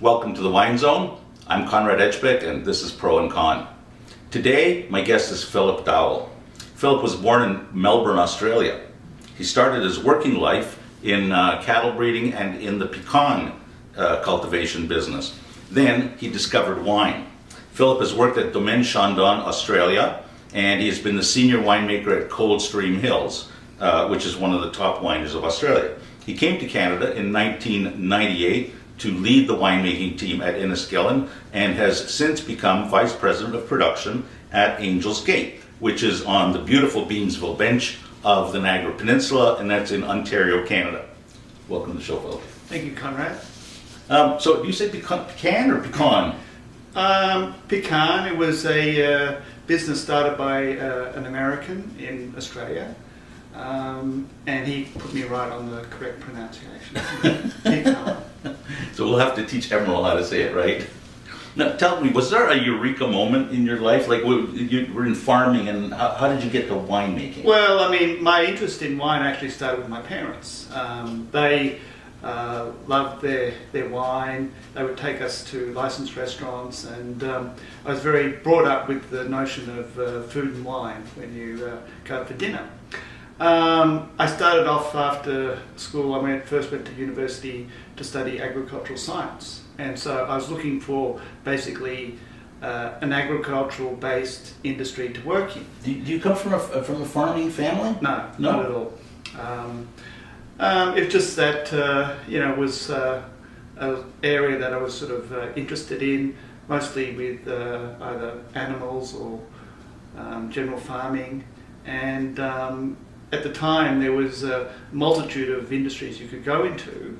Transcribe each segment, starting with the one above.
Welcome to the WineZone. I'm Konrad Ejbich and this is Pro and Con. Today, my guest is Philip Dowell. Philip was born in Melbourne, Australia. He started his working life in cattle breeding and in the pecan cultivation business. Then he discovered wine. Philip has worked at Domaine Chandon Australia, and he has been the senior winemaker at Coldstream Hills, which is one of the top wineries of Australia. He came to Canada in 1998 to lead the winemaking team at Inniskillin, and has since become Vice President of Production at Angels Gate, which is on the beautiful Beamsville Bench of the Niagara Peninsula, and that's in Ontario, Canada. Welcome to the show, Philip. Thank you, Konrad. So you say pecan or pecan? Pecan, it was a business started by an American in Australia, and he put me right on the correct pronunciation. Pecan. So we'll have to teach Emerald how to say it right. Now tell me, was there a eureka moment in your life? Like you were in farming, and how did you get to winemaking? Well, I mean, my interest in wine actually started with my parents. They loved their wine. They would take us to licensed restaurants, and I was very brought up with the notion of food and wine when you go out for dinner. I started off after school. I first went to university to study agricultural science, and so I was looking for basically an agricultural based industry to work in. Do you come from a farming family? No, not at all. It's just that it was an area that I was sort of interested in, mostly with either animals or general farming, and at the time there was a multitude of industries you could go into,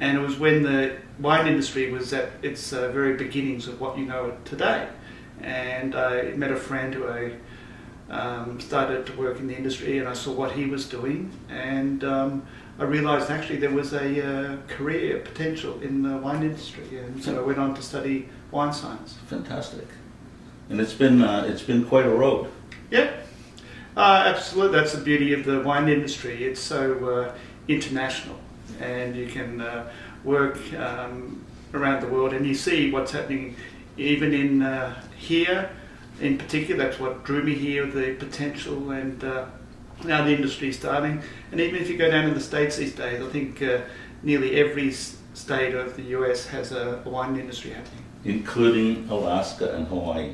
and it was when the wine industry was at its very beginnings of what you know it today. And I met a friend who I started to work in the industry, and I saw what he was doing, and I realised actually there was a career potential in the wine industry, and so I went on to study wine science. Fantastic. And it's been quite a road. Yeah. Absolutely, that's the beauty of the wine industry. It's so international, and you can work around the world, and you see what's happening even in here in particular. That's what drew me here, the potential, and now the industry is starting. And even if you go down to the States these days, I think nearly every state of the US has a wine industry happening. Including Alaska and Hawaii.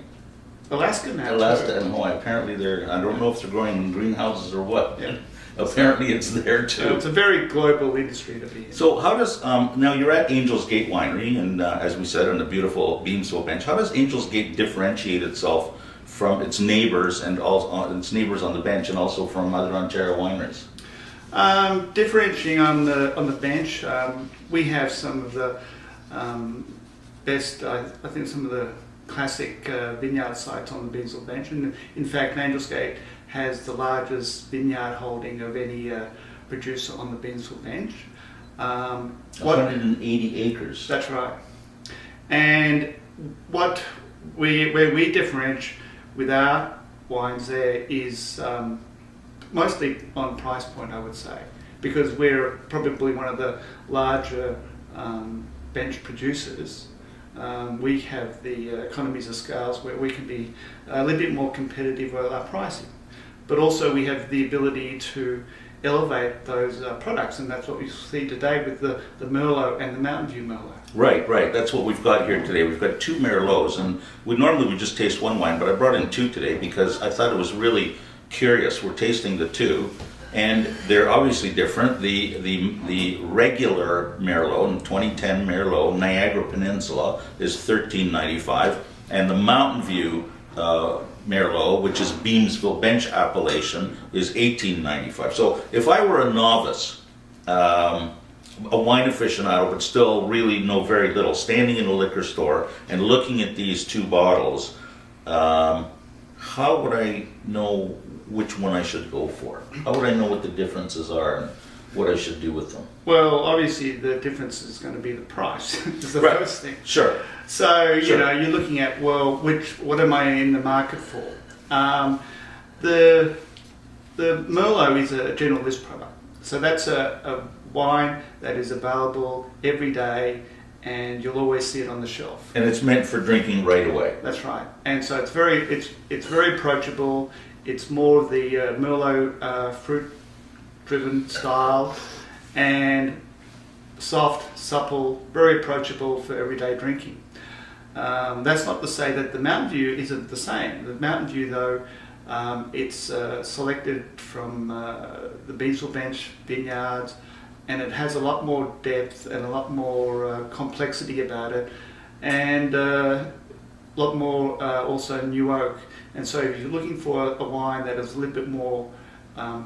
Alaska now. Alaska and Hawaii. Apparently I don't know if they're growing in greenhouses or what. Yeah. Apparently it's there too. So it's a very global industry to be in. So how does, now you're at Angels Gate Winery, and as we said, on the beautiful Beamsville Bench, how does Angels Gate differentiate itself from its neighbors and also its neighbors on the bench, and also from other Ontario wineries? Differentiating on the bench, we have some of the best, I think some of the classic vineyard sites on the Beamsville Bench, and in fact Angels Gate has the largest vineyard holding of any producer on the Beamsville Bench. 180 acres. That's right. And where we differentiate with our wines there is mostly on price point, I would say, because we're probably one of the larger bench producers. We have the economies of scales where we can be a little bit more competitive with our pricing, but also we have the ability to elevate those products, and that's what we see today with the Merlot and the Mountain View Merlot. Right. That's what we've got here today. We've got two Merlots, and we normally would just taste one wine, but I brought in two today because I thought it was really curious. We're tasting the two, and they're obviously different. The regular Merlot, 2010 Merlot, Niagara Peninsula, is $13.95, and the Mountain View Merlot, which is Beamsville Bench appellation, is $18.95. So if I were a novice, a wine aficionado, but still really know very little, standing in a liquor store and looking at these two bottles, how would I know which one I should go for? How would I know what the differences are and what I should do with them? Well, obviously the difference is going to be the price. Is the first thing. Sure. So you're looking at, well, what am I in the market for? The Merlot is a general list product, so that's a wine that is available every day and you'll always see it on the shelf. And it's meant for drinking right away. That's right. And so it's very approachable. It's more of the Merlot fruit-driven style, and soft, supple, very approachable for everyday drinking. That's not to say that the Mountain View isn't the same. The Mountain View, though, it's selected from the Beamsville Bench vineyards, and it has a lot more depth and a lot more complexity about it, and a lot more also new oak. And so if you're looking for a wine that is a little bit more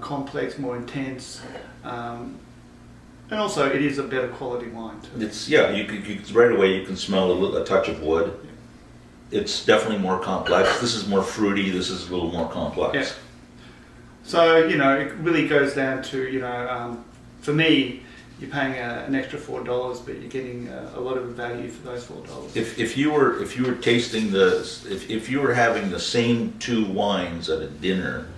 complex, more intense, and also it is a better quality wine too. It's right away you can smell a touch of wood. It's definitely more complex. This is more fruity. This is a little more complex. Yeah. So it really goes down to for me, you're paying an extra $4, but you're getting a lot of value for those $4. If you were tasting if you were having the same two wines at a dinner,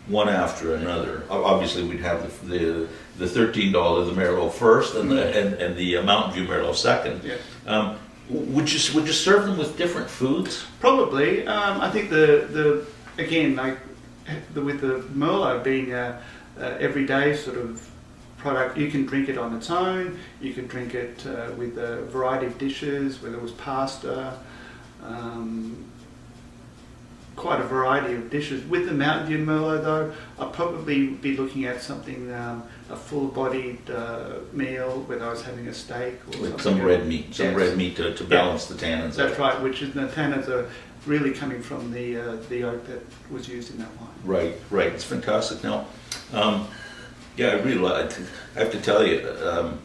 one after another, obviously we'd have the $13 the Merlot first and the Mountain View Merlot second. Yeah. Would you serve them with different foods? Probably. I think the with the Merlot being a everyday sort of product, you can drink it on its own. You can drink it with a variety of dishes, whether it was pasta, quite a variety of dishes. With the Mountain View Merlot, though, I'd probably be looking at something, a full-bodied meal, whether I was having a steak or With something. some red meat, to balance the tannins. That's right, which is the tannins are really coming from the oak that was used in that wine. Right. It's fantastic. Now, I really like. I have to tell you,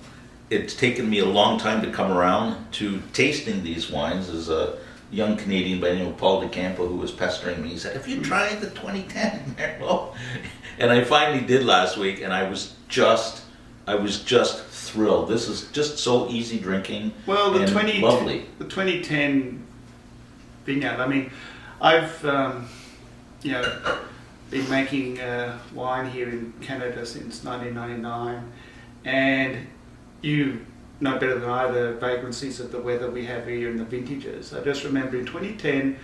it's taken me a long time to come around to tasting these wines. As a young Canadian by the name of Paul DeCampo, who was pestering me, he said, "Have you tried the 2010 Merlot?" And I finally did last week, and I was just thrilled. This is just so easy drinking. Well, and lovely. The 2010 vineyard. I mean, I've been making wine here in Canada since 1999, and you know better than I the vagrancies of the weather we have here and the vintages. I just remember in 2010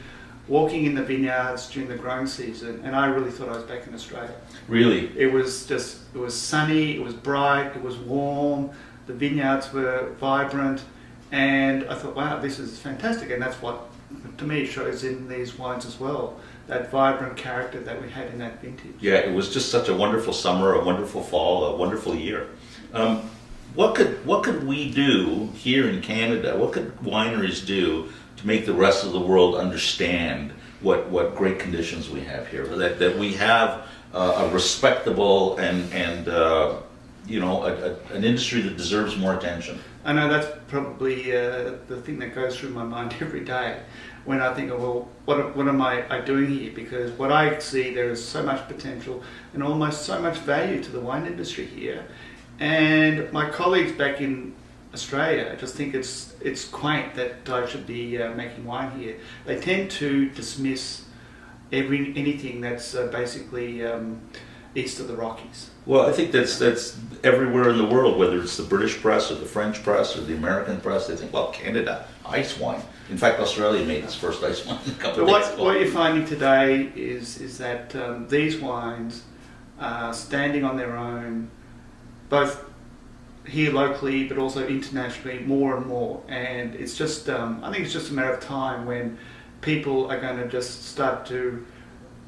walking in the vineyards during the growing season, and I really thought I was back in Australia. Really? It was sunny, it was bright, it was warm, the vineyards were vibrant, and I thought, wow, this is fantastic. And that's what, to me, shows in these wines as well, that vibrant character that we had in that vintage. Yeah, it was just such a wonderful summer, a wonderful fall, a wonderful year. What could we do here in Canada? What could wineries do to make the rest of the world understand what great conditions we have here? That we have a respectable and an industry that deserves more attention. I know that's probably the thing that goes through my mind every day when I think of, well, what am I doing here? Because what I see, there is so much potential and almost so much value to the wine industry here. And my colleagues back in Australia just think it's quaint that I should be making wine here. They tend to dismiss anything that's basically east of the Rockies. Well, I think that's everywhere in the world, whether it's the British press or the French press or the American press. They think, well, Canada, ice wine. In fact, Australia made its first ice wine a couple of days ago. What you're finding today is that these wines are standing on their own, both here locally but also internationally, more and more. And it's just, I think it's just a matter of time when people are going to just start to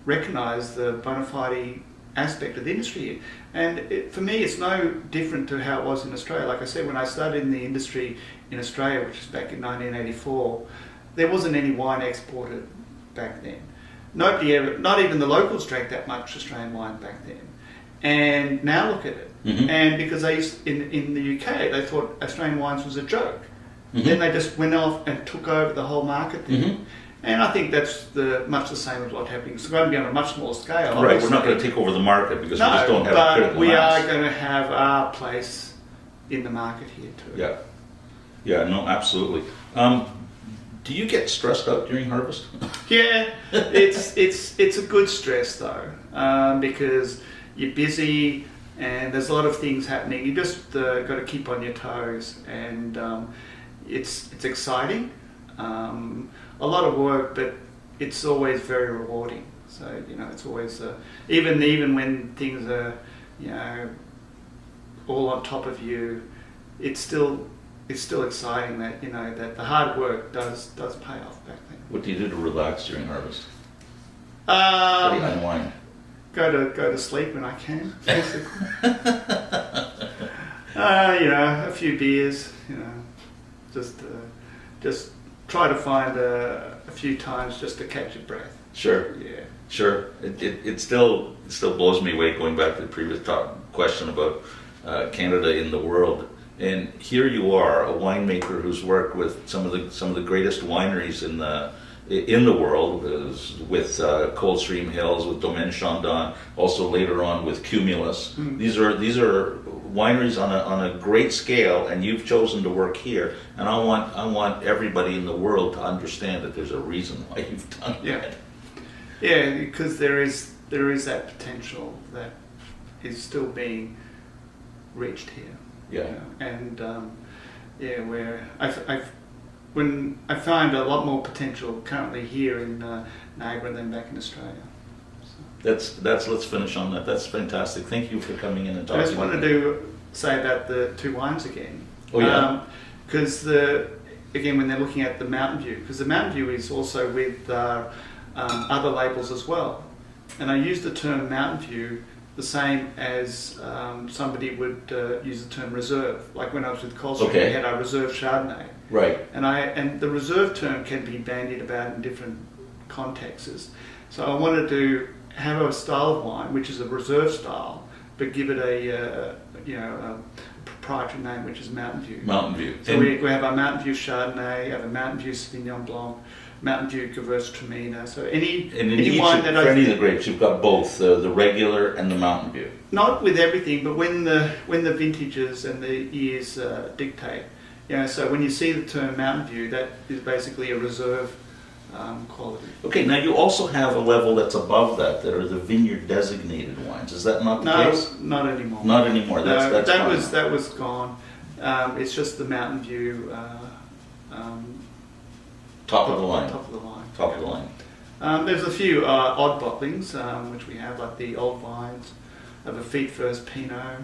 recognise the bona fide aspect of the industry here. And for me, it's no different to how it was in Australia. Like I said, when I started in the industry in Australia, which was back in 1984, there wasn't any wine exported back then. Nobody ever, not even the locals drank that much Australian wine back then. And now look at it. Mm-hmm. And because they used, in the UK, they thought Australian wines was a joke. Mm-hmm. Then they just went off and took over the whole market there. Mm-hmm. And I think that's much the same as what's happening. It's going to be on a much smaller scale. Right, we're not going to take over the market because we just don't have a critical mass. We are going to have our place in the market here too. Yeah, no, absolutely. Do you get stressed out during harvest? Yeah, it's a good stress though, because you're busy and there's a lot of things happening. You just got to keep on your toes, and it's exciting, a lot of work, but it's always very rewarding. So it's always even when things are all on top of you, it's still exciting that that the hard work does pay off back then. What do you do to relax during harvest? How do you unwind? Go to sleep when I can, basically. A few beers, just try to find a few times just to catch your breath. Sure. Yeah. Sure. It still blows me away, going back to the previous question about Canada in the world. And here you are, a winemaker who's worked with some of the greatest wineries in the world, with Coldstream Hills, with Domaine Chandon, also later on with Cumulus. Mm. These are wineries on a great scale, and you've chosen to work here. And I want everybody in the world to understand that there's a reason why you've done that. Yeah, because there is that potential that is still being reached here. Yeah. And where when I find a lot more potential currently here in Niagara than back in Australia. So. Let's finish on that. That's fantastic. Thank you for coming in and talking. I just wanted to say about the two wines again. Oh yeah. Because again, when they're looking at the Mountain View, because the Mountain View is also with other labels as well, and I use the term Mountain View the same as somebody would use the term reserve. Like when I was with Coldstream, we had our reserve Chardonnay. Right. And the reserve term can be bandied about in different contexts. So I wanted to have a style of wine which is a reserve style, but give it a proprietary name, which is Mountain View. Mountain View. So we have our Mountain View Chardonnay, have a Mountain View Sauvignon Blanc, Mountain View Gewürztraminer. So any wine that for any of the grapes, you've got both the regular and the Mountain View. Not with everything, but when the vintages and the years dictate. So when you see the term Mountain View, that is basically a reserve quality. Okay, now you also have a level that's above that are the vineyard designated wines. Is that not the case? No, not anymore. Not anymore. That was gone. It's just the Mountain View. Top of the line. Top of the line. Top of the line. There's a few odd bottlings which we have, like the Old Vines, of a Feet First Pinot,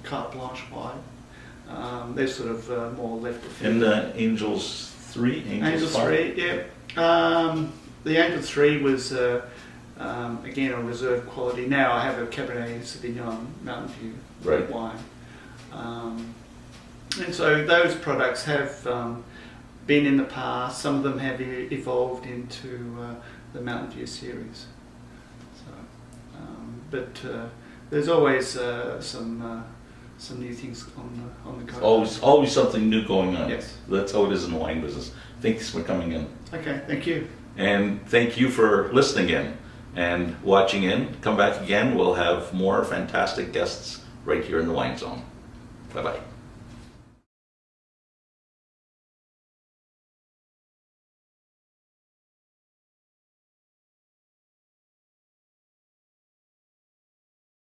Carte Blanche White. They're sort of more left of field. And Angels 3? Angels 3, yeah. The Angel 3 was again a reserve quality. Now I have a Cabernet Sauvignon Mountain View wine. And so those products have been in the past. Some of them have evolved into the Mountain View series. So, but there's always some new things on the go. Always something new going on. Yes. That's how it is in the wine business. Thanks for coming in. Okay, thank you. And thank you for listening in and watching in. Come back again. We'll have more fantastic guests right here in the WineZone. Bye-bye.